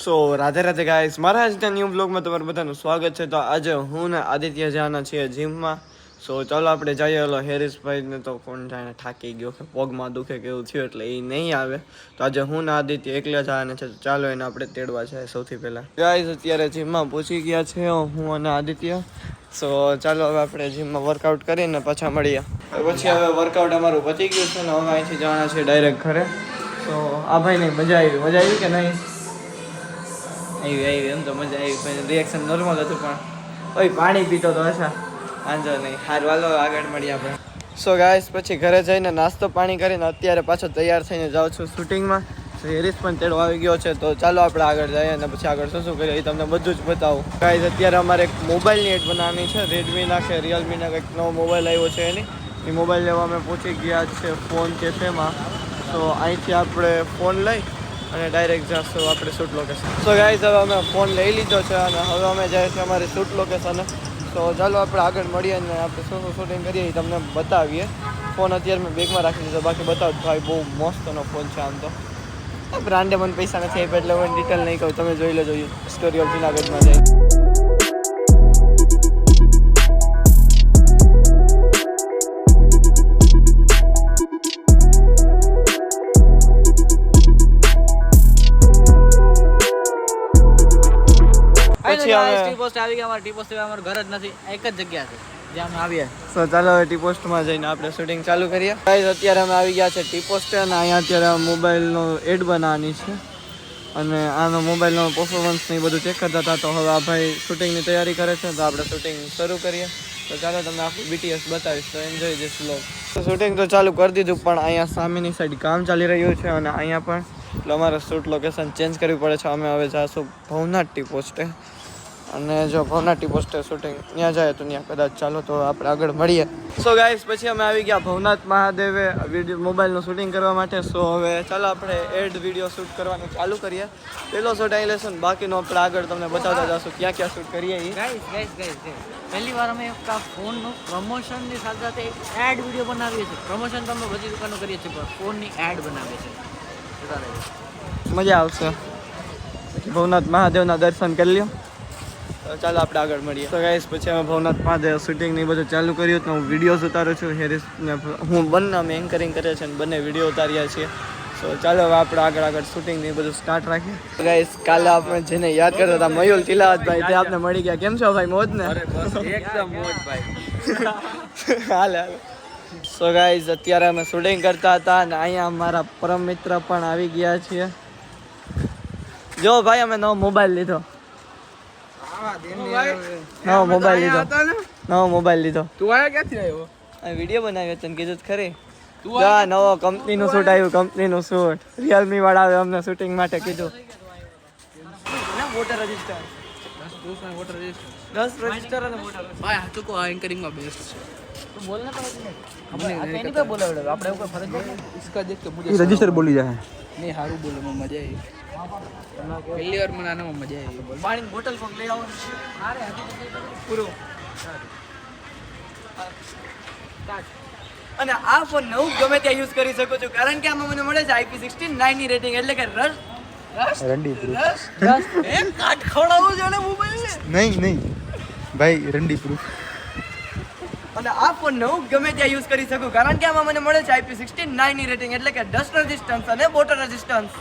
સો Radhe Radhe guys, મારા આજના new બ્લોગમાં તમારું બધાનું સ્વાગત છે. તો આજે હું ને આદિત્ય જવાના છીએ જીમમાં. સો ચાલો આપણે જઈએ. ઓલો હેરીશભાઈને તો કોણ જાણે થાકી ગયો કે પગમાં દુખે કે એવું થયું એટલે એ નહીં આવે. તો આજે હું ને આદિત્ય એકલા જવાના છે. તો ચાલો એને આપણે તેડવા છે સૌથી પહેલાં. ગાઈસ અત્યારે જીમમાં પહોંચી ગયા છે હું અને આદિત્ય. સો ચાલો હવે આપણે જીમમાં વર્કઆઉટ કરીને પાછા મળીએ. પછી હવે વર્કઆઉટ અમારું પતી ગયું છે ને હવે અહીંથી જવાના છે ડાયરેક્ટ ઘરે. તો આ ભાઈને મજા આવી કે નહીં? આવી એમ તો મજા આવી, પણ રિએક્શન નોર્મલ હતું. પણ ઓય પાણી પીતો તો અચ્છા વાંધો નહીં. હારું હાલો આગળ મળીએ આપણે. સો ગાઈસ પછી ઘરે જઈને નાસ્તો પાણી કરીને અત્યારે પાછો તૈયાર થઈને જાઉં છું શૂટિંગમાં. હેરીશ પણ તેડો આવી ગયો છે. તો ચાલો આપણે આગળ જઈએ અને પછી આગળ શું કરીએ એ તમને બધું જ બતાવું. ગાઈસ અત્યારે અમારે એક મોબાઈલની એડ બનાવવાની છે. રેડમીના કે રિયલમીના કંઈક નવો મોબાઈલ આવ્યો છે એની. એ મોબાઈલ લેવા અમે પહોંચી ગયા છે ફોન કેફેમાં. તો અહીંથી આપણે ફોન લઈ અને ડાયરેક્ટ જઈશું આપણે શૂટ લોકેશન. સો ગાઈઝ હવે અમે ફોન લઈ લીધો છે અને હવે અમે જઈએ છીએ અમારી શૂટ લોકેશને. તો ચાલો આપણે આગળ મળીએ અને આપણે શું શૂટિંગ કરીએ એ તમને બતાવીએ. ફોન અત્યારે મેં બેગમાં રાખી દીધો, બાકી બતાવું ભાઈ બહુ મસ્તનો ફોન છે. આમ તો બ્રાન્ડે મને પૈસા નથી આપ્યા એટલે હું ડિટેલ નહીં કહું, તમે જોઈ લેજો સ્ટોરી ઓફ જુનાગઢમાં જઈ. ચાલો હવે ટી પોસ્ટમાં જઈને આપણે શૂટિંગ ચાલુ કરીએ. અત્યારે અમે આવી ગયા છે ટી પોસ્ટ અને અહીંયા અત્યારે મોબાઈલનો એડ બનાવવાની છે અને આનો મોબાઈલનો પરફોર્મન્સ ને બધું ચેક કરતા હતા. તો હવે આ ભાઈ શૂટિંગની તૈયારી કરે છે તો આપણે શૂટિંગ શરૂ કરીએ. તો ચાલો તમને આખું BTS બતાવીશ, તો એન્જોય ધીસ વ્લોગ. શૂટિંગ તો ચાલુ કરી દીધું પણ અહીંયા સામેની સાઈડ કામ ચાલી રહ્યું છે અને અહીંયા પણ એટલે અમારે શૂટ લોકેશન ચેન્જ કરવી પડે છે. અમે હવે જઈશું ભવનાથ ટી પોસ્ટે અને જો ભવનાથ ટી પોસ્ટે શૂટિંગ ત્યાં જાય તો ત્યાં કદાચ ચાલો તો આપણે આગળ મળીએ. સો ગાઈસ પછી અમે આવી ગયા ભવનાથ મહાદેવે વિડીયો મોબાઈલનું શૂટિંગ કરવા માટે. સો હવે ચાલો આપણે એડ વિડીયો શૂટ કરવાનું ચાલુ કરીએ. પહેલો શોટ અહીં લેશું ને બાકીનો આપણે આગળ તમને બતાવતા જઈશું ક્યાં ક્યાં શૂટ કરીએ. પહેલી વાર અમે ફોનનું પ્રમોશનની સાથે સાથે એડ વિડીયો બનાવીએ છીએ. પ્રમોશન તો અમે બધી દુકાનો કરીએ છીએ પણ ફોનની એડ બનાવીએ છીએ. મજા આવશે. ભવનાથ મહાદેવના દર્શન કરી લ્યો. ચાલો આપણે આગળ મળીએ. તો ગાઈસ પછી અમે ભવનાથ મહાદેવ શૂટિંગ ને બધું ચાલુ કર્યું. તો હું વિડીયોઝ ઉતારું છું. હેરીશને હું બંને અમે એન્કરિંગ કરીએ છીએ અને બંને વિડીયો ઉતાર્યા છીએ. સો ચાલો હવે આપણે આગળ શૂટિંગ ને બધું સ્ટાર્ટ રાખીએ. ગાઈસ કાલે આપણે જેને યાદ કરતા હતા મયુલ તિલાવતભાઈ, તે આપણે મળી ગયા. કેમ છો ભાઈ? મોજ ને? એકદમ મોજ ભાઈ. હાલે. સો ગાઈસ અત્યારે અમે શૂટિંગ કરતા હતા અને અહીંયા અમારા પરમ મિત્ર પણ આવી ગયા છીએ. જો ભાઈ અમે નવો મોબાઈલ લીધો. નવો મોબાઈલ લીધો. તું આયા ક્યાંથી આવ્યો? આ વિડીયો બનાવ્યો તને કીધું ખરી. નવો કંપનીનું શૂટ આવ્યું, કંપનીનું શૂટ. રિયલમી વાળા આવે અમને શૂટિંગ માટે કીધું. વોટર રજિસ્ટર 10 રજિસ્ટર અને વોટર ભાઈ આ તો કો એન્કરિંગમાં બેસ્ટ છે. તું બોલ ને તો हमने एनी पे बोला बड़ा આપણે ઉપર ફરજ છે. इसका देख के मुझे रजिस्टर बोली जाए नहीं हारू बोले में मजा आई. પહેલી વાર મને આનામાં મજા આવી. પાણીની બોટલ કોક લઈ આવો. અરે પૂરો. અને આ ફોન નવું ગમે ત્યાં યુઝ કરી શકો છો કારણ કે આમાં મને મળે છે IP16 9 ની રેટિંગ. એટલે કે रंडी प्रूफ એક કાટ ખવડાવવું છે ને મોબાઈલ ને. नहीं भाई रंडी प्रूफ. અને આ ફોન નવું ગમે ત્યાં યુઝ કરી શકું કારણ કે આમાં મને મળે છે IP16 9 ની રેટિંગ. એટલે કે ડસ્ટ રેઝિસ્ટન્સ અને વોટર રેઝિસ્ટન્સ.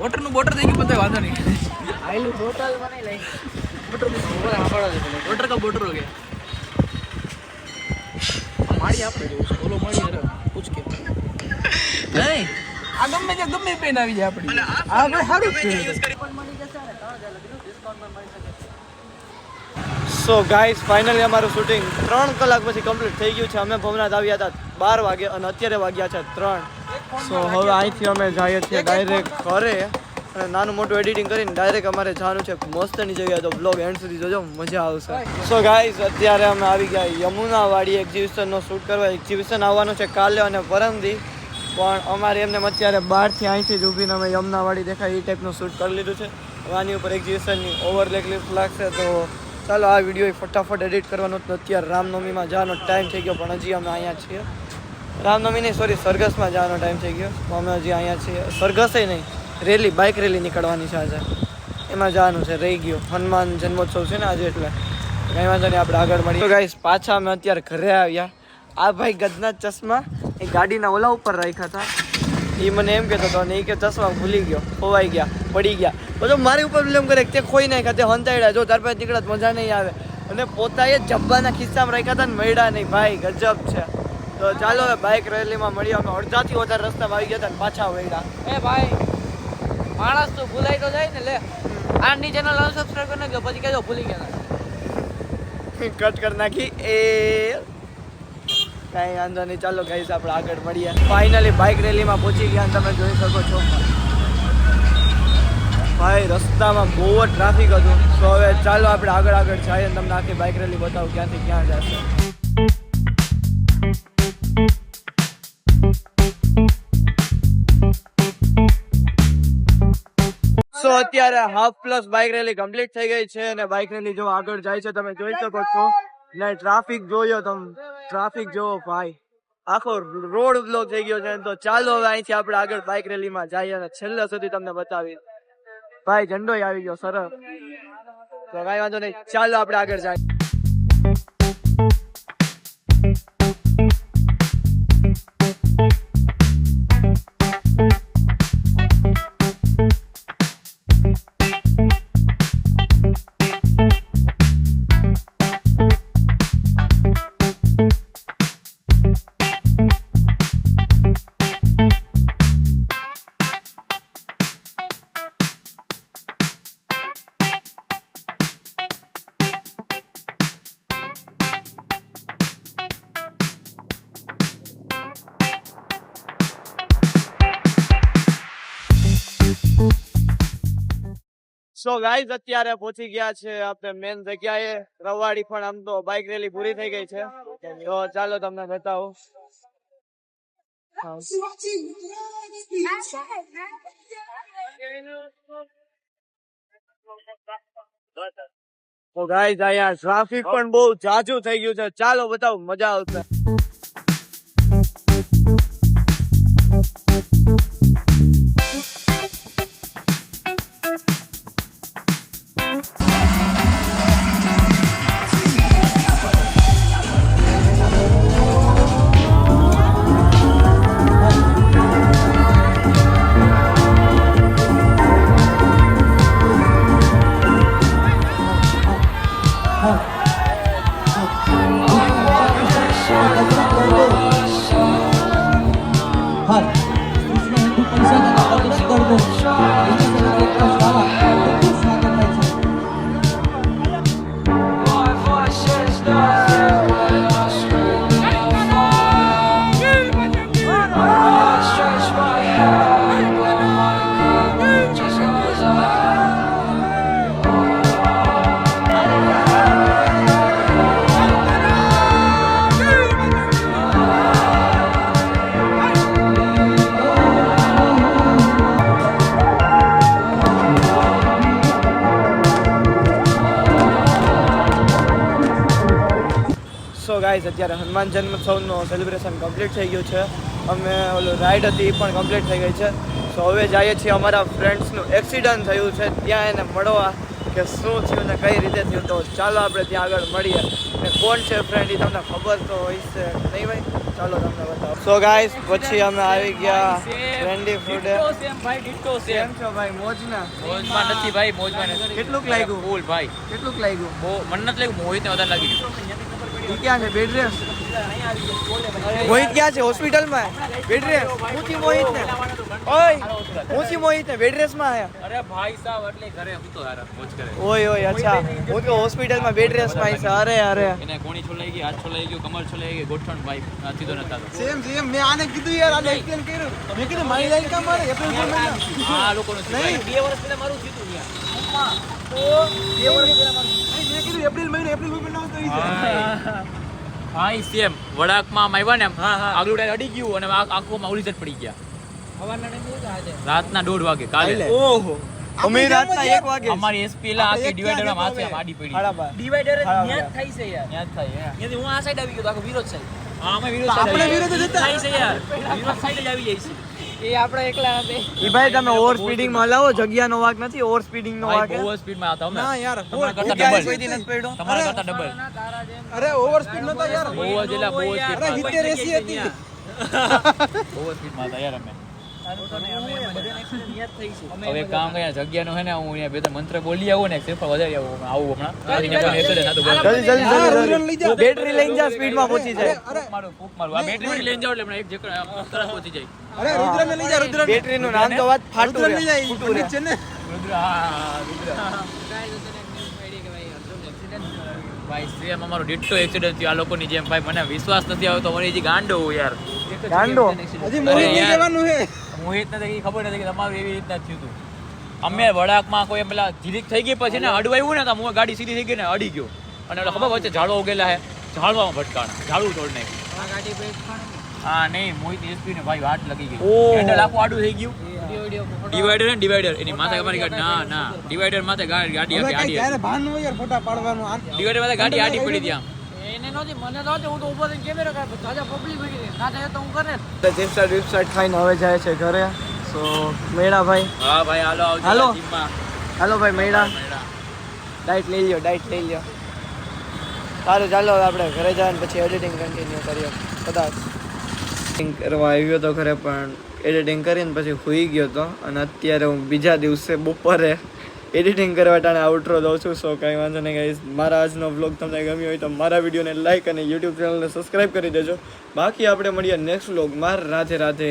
વોટર નું બોટર થઈ ગયું બધા વાંધો નહીં. આઈલું બોટલ બનાવી લઈ. બોટર નું બોટર આપડા દે. બોટર કા બોટર હો ગયા. માડી આપણે જોઉં ઓલો માડી અરે પૂછ કે નહીં આ ગમે પેન આવી જાય આપડી. આ ભાઈ સારું છે. સો ગાઈસ ફાઇનલી અમારું શૂટિંગ 3 કલાક પછી કમ્પ્લીટ થઈ ગયું છે. અમે ભવનાથ આવ્યા હતા 12 વાગે અને અત્યારે વાગ્યા છે 3. સો હવે અહીંથી અમે જઈએ છીએ ડાયરેક્ટ ઘરે અને નાનું મોટું એડિટિંગ કરીને ડાયરેક્ટ અમારે જવાનું છે મસ્તની જગ્યાએ. તો બ્લોગ એન્ડ સુધી જોજો, મજા આવશે. સો ગાઈસ અત્યારે અમે આવી ગયા યમુનાવાડી એક્ઝિબિશનનો શૂટ કરવા. એક્ઝિબિશન આવવાનું છે કાલે અને પરમદી, પણ અમારે એમને અત્યારે બહારથી અહીંથી જ ઊભીને અમે યમુનાવાડી દેખાય એ ટાઈપનું શૂટ કરી લીધું છે. આની ઉપર એક્ઝિબિશનની ઓવરલે ક્લિપ લાગશે. તો ચાલો આ વિડીયો ફટાફટ એડિટ કરવાનો. તો અત્યારે રામનવમીમાં જવાનો ટાઈમ થઈ ગયો પણ હજી અમે અહીંયા છીએ. રામનવમી નહીં, સોરી, સરઘસમાં જવાનો ટાઈમ થઈ ગયો. અમે હજી અહીંયા છીએ. સરઘસે નહીં, રેલી, બાઇક રેલી નીકળવાની છે આજે. એમાં જવાનું છે, રહી ગયું. હનુમાન જન્મોત્સવ છે ને આજે, એટલે કંઈ વાંધો નહીં, આપણે આગળ મળીએ. તો ગાઈસ પાછા અમે અત્યારે ઘરે આવ્યા. આ ભાઈ ગદના ચશ્મા એ ગાડીના ઓલા ઉપર રાખ્યા હતા. એ મને એમ કહેતો હતો, અને એ કે ચશ્મા ભૂલી ગયો, ખોવાઈ ગયા, પડી ગયા. બધું મારી ઉપર બ્લેમ કરે કે તે ખોઈ નાખ્યા, તે હંતાડ્યા, જો તાર પાસે નીકળત મજા નહીં આવે. અને પોતાએ જબ્બાના ખિસ્સામાં રાખ્યા હતા ને મળ્યા નહીં. ભાઈ ગજબ છે. તો ચાલો હવે બાઇક રેલીમાં મળીએ. અમે અડધાથી વધારે રસ્તામાં આવી ગયા હતા ને પાછા વળ્યા. એ ભાઈ માણસ તો ભૂલાઈ તો જાય ને, લે આની ચેનલ અનસબસ્ક્રાઇબ કરી નાખજો, પછી કહેજો ભૂલી ગયા. કટ કરી નાખી એ કાંઈ વાંધો નહીં. ચાલો ગાઈસ આપણે આગળ મળીએ. ફાઇનલી બાઇક રેલીમાં પહોંચી ગયા, તમે જોઈ શકો છો. ભાઈ રસ્તામાં બહુ જ ટ્રાફિક હતું. તો હવે ચાલો આપણે આગળ જઈએ અને તમને આખી બાઇક રેલી બતાવું ક્યાંથી ક્યાં જશે. સો અત્યારે half plus bike rally complete થઈ ગઈ છે અને બાઇક રેલી જો આગળ જાય છે, તમે જોઈ શકો છો. ને ટ્રાફિક જોયો તમે, ટ્રાફિક જોવો ભાઈ, આખો રોડ બ્લોક થઈ ગયો છે. તો ચાલો હવે અહીંથી આપણે આગળ બાઇક રેલીમાં જઈએ અને છેલ્લે સુધી તમને બતાવી. ભાઈ ઝંડો આવી ગયો સરસ. તો કાંઈ વાંધો નહીં, ચાલો આપણે આગળ જઈએ. સો ગાઈઝ અત્યારે પહોંચી ગયા છે આપણે મેન જગ્યાએ રવાડી. પણ આમ તો બાઇક રેલી પૂરી થઈ ગઈ છે, તો ચાલો તમને બતાવો. તો ગાઈઝ અહીંયા ટ્રાફિક પણ બહુ જાજુ થઈ ગયું છે. ચાલો બતાવો, મજા આવશે. ગાઈઝ અત્યારે હનુમાન જન્મોત્સવનું સેલિબ્રેશન કમ્પ્લીટ થઈ ગયું છે. અમે ઓલું રાઈડ હતી એ પણ કમ્પ્લીટ થઈ ગઈ છે. તો હવે જઈએ છીએ, અમારા ફ્રેન્ડ્સનું એક્સિડન્ટ થયું છે ત્યાં એને મળવા કે શું થયું ને કઈ રીતે થયું. તો ચાલો આપણે ત્યાં આગળ મળીએ. ને કોણ છે ફ્રેન્ડ એ તમને ખબર તો હોય છે નહીં ભાઈ? ચાલો તમને બતાવો. સો ગાઈઝ પછી અમે આવી ગયા ટ્રેન્ડી ફૂડે. કેમ છો ભાઈ? મોજના? મોજમાં નથી ભાઈ, મોજમાં નથી. કેટલુંક લાગ્યું? ફૂલ ભાઈ. કેટલુંક લાગ્યું? બહુ મને નથી લાગ્યું, મોહિતને વધારે લાગી ગયું. ક્યાં છે બેડ રેસ? મોહિત ક્યાં છે? હોસ્પિટલમાં બેડ રેસ? પૂછી મોહિત ને. ઓય પૂછી મોહિત ને બેડ રેસ માં આયા. અરે ભાઈ સાહેબ એટલે ઘરે હતો યાર, મોજ કરે. ઓય ઓય અચ્છા, હું તો હોસ્પિટલમાં બેડ રેસ માં આયા. અરે અરે એને કોણી છોલાઈ ગઈ, હાથ છોલાઈ ગયો, કમર છોલાઈ ગઈ, ગોઠણ ભાઈ સીધો નતા. સેમ મેં આને કીધું યાર, આને એક્સપ્લેન કર્યું. મેં કીધું મારી લાઈન કામ મારે એપ્રિલ ફૂલ માં. આ લોકોનું નહીં 2 વર્ષ પહેલા મારું થયું યાર. તો 2 વર્ષ પહેલા મારું મેં કીધું એપ્રિલ મહિનો એપ્રિલ ફૂલ માં નહોતો ઈ. ભાઈ સેમ વડાકમાં આવ્યા ને આગલું ટાયર અડી ગયું અને આંખોમાં ઉલીઝટ પડી ગયા. રાતના 1:30 વાગે કાલે. ઓહો અમે રાતના 1 વાગે અમારી એસપી લા આખી ડિવાઈડર માં માથે આડી પડી. ડિવાઈડર ન્યા જ થાય છે યાર, ન્યા જ થાય. ત્યાંથી હું આ સાઈડ આવી ગયો તો આખો વિરોધ સાઈડ. હા અમે વિરોધ સાઈડ. આપણે વિરોધ જતા થાય છે યાર, વિરોધ સાઈડ જ આવી જાય છે. એ આપણે એકલા નથી ઈ ભાઈ તમે ઓવર સ્પીડિંગ માં હલાવો જગ્યાનો વાક નથી ઓવર સ્પીડિંગ નો વાક બહુ સ્પીડ માં આવતા અમે ના યાર તમારા કરતા ક્યારે ડબલ કોઈ દી નથી પડ્યો તમારા કરતા ડબલ અરે ઓવર સ્પીડ નતા યાર બહુ જ એટલે બહુ જ અરે 70 80 હતી બહુ સ્પીડ માં હતા યાર અમે હવે એક કામ કર્યા જગ્યાનો હે ને હું અહીંયા બે ત્રણ મંત્ર બોલી આવું ને સિર્ફ વધારે આવું હમણાં જલ્દી બેટરી લઈને જા સ્પીડ માં પહોંચી જાય ફૂક મારું આ બેટરી લઈને જાવ એટલે હમણાં એક જગ્યા તરત પહોંચી જાય અરે રુદ્રને લઈ જા રુદ્રને બેટરી નું નામ તો વાત ફાટું રુદ્રને રે લઈ જા ફૂટું રે છે ને રુદ્ર હા રુદ્ર ભાઈ સેમ અમારો ડિટ્ટો એક્સિડન્ટ થયો આ લોકોની જેમ ભાઈ મને વિશ્વાસ નથી આવતો મને હજી ગાંડો યાર ગાંડો? હજી મોહિત યાર. જવાનું હે મોહિત નથી ખબર નથી કે તમારું એવી રીતના જ થયું હતું અમે વડાકમાં કોઈ એમ પેલા જીરીક થઈ ગઈ પછી ને અડવાયું ને તો હું ગાડી સીધી થઈ ગઈ ને અડી ગયો અને ઓલા ખબર વચ્ચે ઝાડવા ઉગેલા હે ઝાડવામાં ભટકાણા ઝાડવું તોડ નાખ્યું હા નહીં મોહિત એસપી ને ભાઈ વાટ લગી ગઈ ઓહ. હેન્ડલ આખું આડું થઈ ગયું ડિવાઈડર ને ડિવાઈડર એની માથે અમારી ગાડી ના ડિવાઈડર માથે ગાડી હવે આખી કઈ આડી ક્યારે ભાન ન હોય યાર ફોટા પાડવાનું આ ડિવાઈડર માથે ગાડી આડી પડી ત્યાં ચિપ્સ ખાઈને હવે જાય છે ઘરે સો મેળા ભાઈ હા ભાઈ હાલો આવજો હાલો. જીમમાં. હાલો ભાઈ મેળા ડાયટ લઈ લ્યો સારું ચાલો હવે આપણે ઘરે જાય ને પછી એડિટિંગ કન્ટિન્યુ કરીએ કદાચ એડિટિંગ કરવા આવ્યો તો ઘરે પણ એડિટિંગ કરીને પછી સૂઈ ગયો તો અને અત્યારે હું બીજા દિવસે બપોરે એડિટિંગ કરવા ટાણે આઉટરો દઉં છું સો કાંઈ વાંધો નહીં ગાઈસ મારા આજનો વ્લોગ તમને ગમ્યો હોય તો મારા વિડીયોને લાઈક અને યુટ્યુબ ચેનલને સબસ્ક્રાઈબ કરી દેજો બાકી આપણે મળીએ નેક્સ્ટ વ્લોગમાં રાધે રાધે